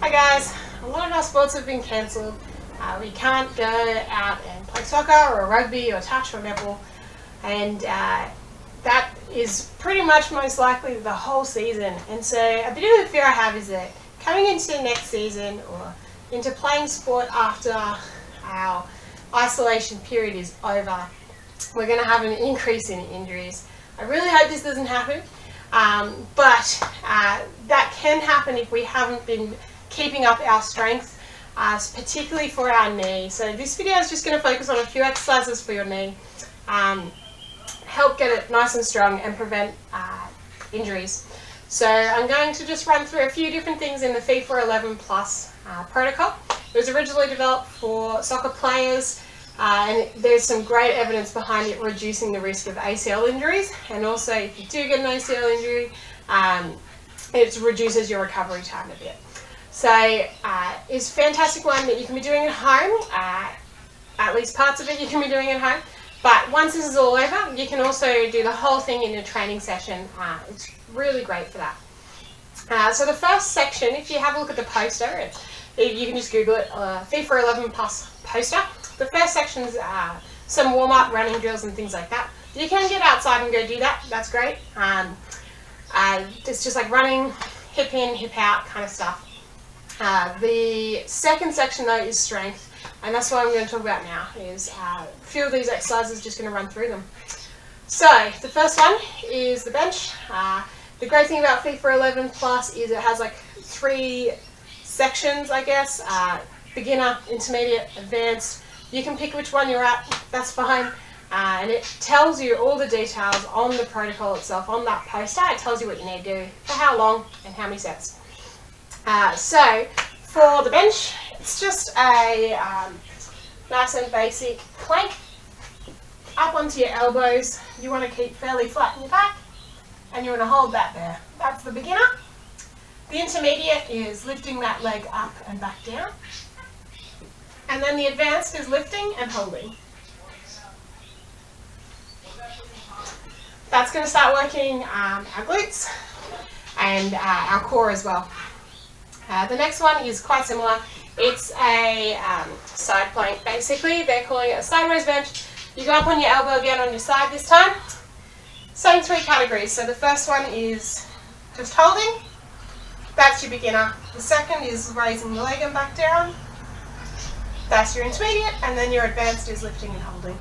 Hi guys, a lot of our sports have been cancelled. We can't go out and play soccer or rugby or touch or netball, and that is pretty much most likely the whole season. And so a bit of the fear I have is that coming into next season or into playing sport after our isolation period is over, we're going to have an increase in injuries. I really hope this doesn't happen, but that can happen if we haven't been keeping up our strength, particularly for our knee. So this video is just going to focus on a few exercises for your knee, help get it nice and strong and prevent injuries. So I'm going to just run through a few different things in the FIFA 11 Plus protocol. It was originally developed for soccer players, and there's some great evidence behind it reducing the risk of ACL injuries, and also if you do get an ACL injury, it reduces your recovery time a bit. So it's a fantastic one that you can be doing at home, at least parts of it you can be doing at home, but once this is all over you can also do the whole thing in a training session. It's really great for that. So the first section, if you have a look at the poster, you can just Google it, FIFA 11 Plus poster. The first section is some warm-up running drills and things like that. You can get outside and go do that, that's great. It's just like running, hip in, hip out kind of stuff. The second section though is strength, and that's what I'm going to talk about now. Is a few of these exercises, just going to run through them. So the first one is the bench. The great thing about FIFA 11 Plus is it has like 3 sections, I guess. Beginner, intermediate, advanced. You can pick which one you're at, that's fine. And it tells you all the details on the protocol itself, on that poster. It tells you what you need to do, for how long and how many sets. So for the bench, it's just a nice and basic plank up onto your elbows. You want to keep fairly flat in your back, and you want to hold that there. That's the beginner. The intermediate is lifting that leg up and back down, and then the advanced is lifting and holding. That's going to start working our glutes and our core as well. The next one is quite similar. It's a side plank basically. They're calling it a sideways bench. You go up on your elbow again on your side this time. Same 3 categories. So the first one is just holding. That's your beginner. The second is raising the leg and back down. That's your intermediate. And then your advanced is lifting and holding.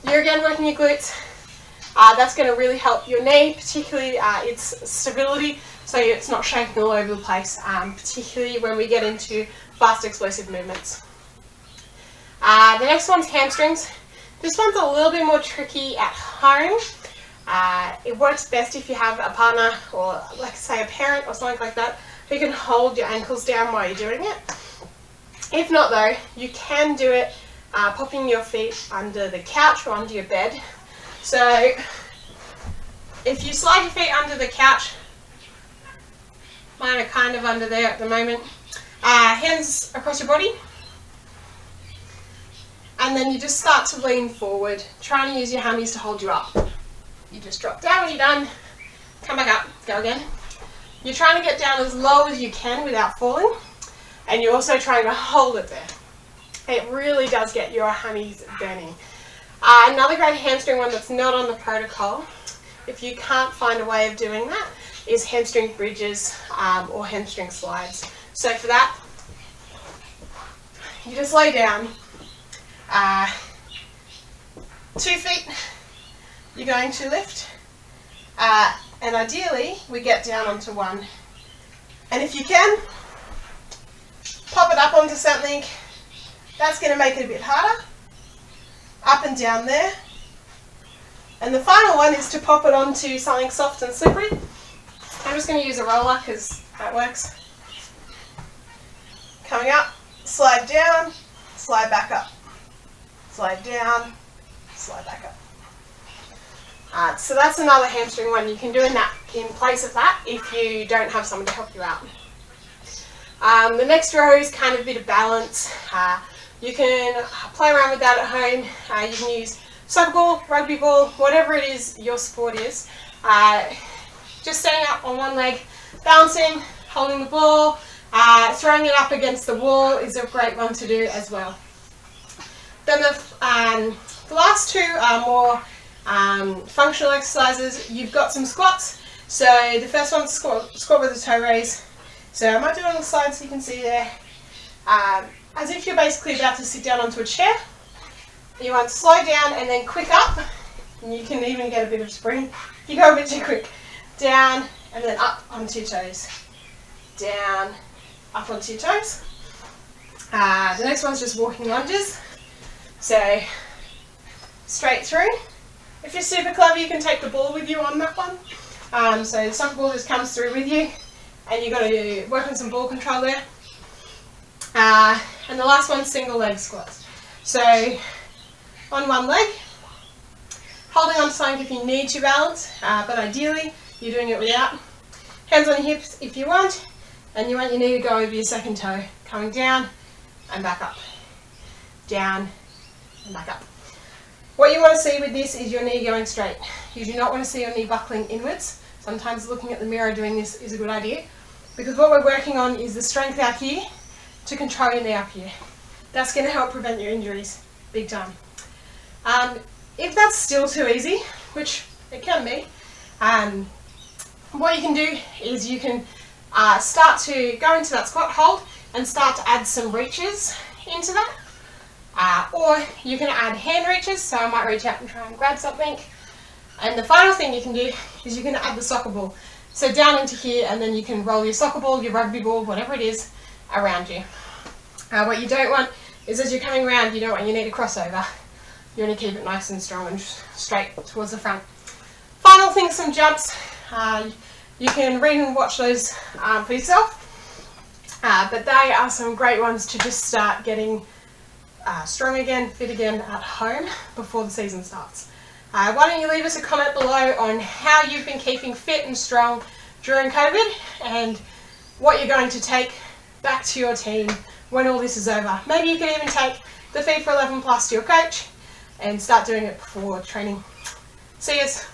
You're again working your glutes. That's going to really help your knee, particularly its stability, so it's not shaking all over the place, particularly when we get into fast explosive movements. The next one's hamstrings. This one's a little bit more tricky at home. It works best if you have a partner or, like say, a parent or something like that who can hold your ankles down while you're doing it. If not though, you can do it popping your feet under the couch or under your bed. So if you slide your feet under the couch, mine are kind of under there at the moment, hands across your body, and then you just start to lean forward, trying to use your hammies to hold you up. You just drop down when you're done, come back up, go again. You're trying to get down as low as you can without falling, and you're also trying to hold it there. It really does get your hammies burning. Another great hamstring one that's not on the protocol, if you can't find a way of doing that, is hamstring bridges or hamstring slides. So for that, you just lay down, 2 feet you're going to lift, and ideally we get down onto 1. And if you can, pop it up onto something. That's going to make it a bit harder. Up and down there. And the final one is to pop it onto something soft and slippery. I'm just going to use a roller because that works. Coming up, slide down, slide back up. Slide down, slide back up. So that's another hamstring one you can do in place of that if you don't have someone to help you out. The next row is kind of a bit of balance. You can play around with that at home. You can use soccer ball, rugby ball, whatever it is your sport is. Just standing up on one leg, bouncing, holding the ball, throwing it up against the wall is a great one to do as well. Then the last two are more functional exercises. You've got some squats. So the first one's squat with a toe raise. So I might do it on the side so you can see there. As if you're basically about to sit down onto a chair. You want to slow down and then quick up. And you can even get a bit of spring if you go a bit too quick. Down and then up onto your toes. Down, up onto your toes. The next one's just walking lunges. So straight through. If you're super clever, you can take the ball with you on that one. So the soccer ball just comes through with you, and you've got to work on some ball control there. And the last one's single leg squats. So on one leg, holding on to something if you need to balance, but ideally you're doing it without. Hands on your hips if you want, and you want your knee to go over your second toe, coming down and back up, down and back up. What you want to see with this is your knee going straight. You do not want to see your knee buckling inwards. Sometimes looking at the mirror doing this is a good idea, because what we're working on is the strength out here to control your knee up here. That's going to help prevent your injuries big time. If that's still too easy, which it can be, what you can do is you can start to go into that squat hold and start to add some reaches into that. Or you can add hand reaches, so I might reach out and try and grab something. And the final thing you can do is you can add the soccer ball. So down into here, and then you can roll your soccer ball, your rugby ball, whatever it is, around you. What you don't want is as you're coming around, you don't want your knee to cross over. You want to keep it nice and strong and straight towards the front. Final thing, some jumps. You can read and watch those for yourself. But they are some great ones to just start getting strong again, fit again at home before the season starts. Why don't you leave us a comment below on how you've been keeping fit and strong during COVID, and what you're going to take back to your team when all this is over. Maybe you can even take the Feed for 11 Plus to your coach and start doing it before training. See yous.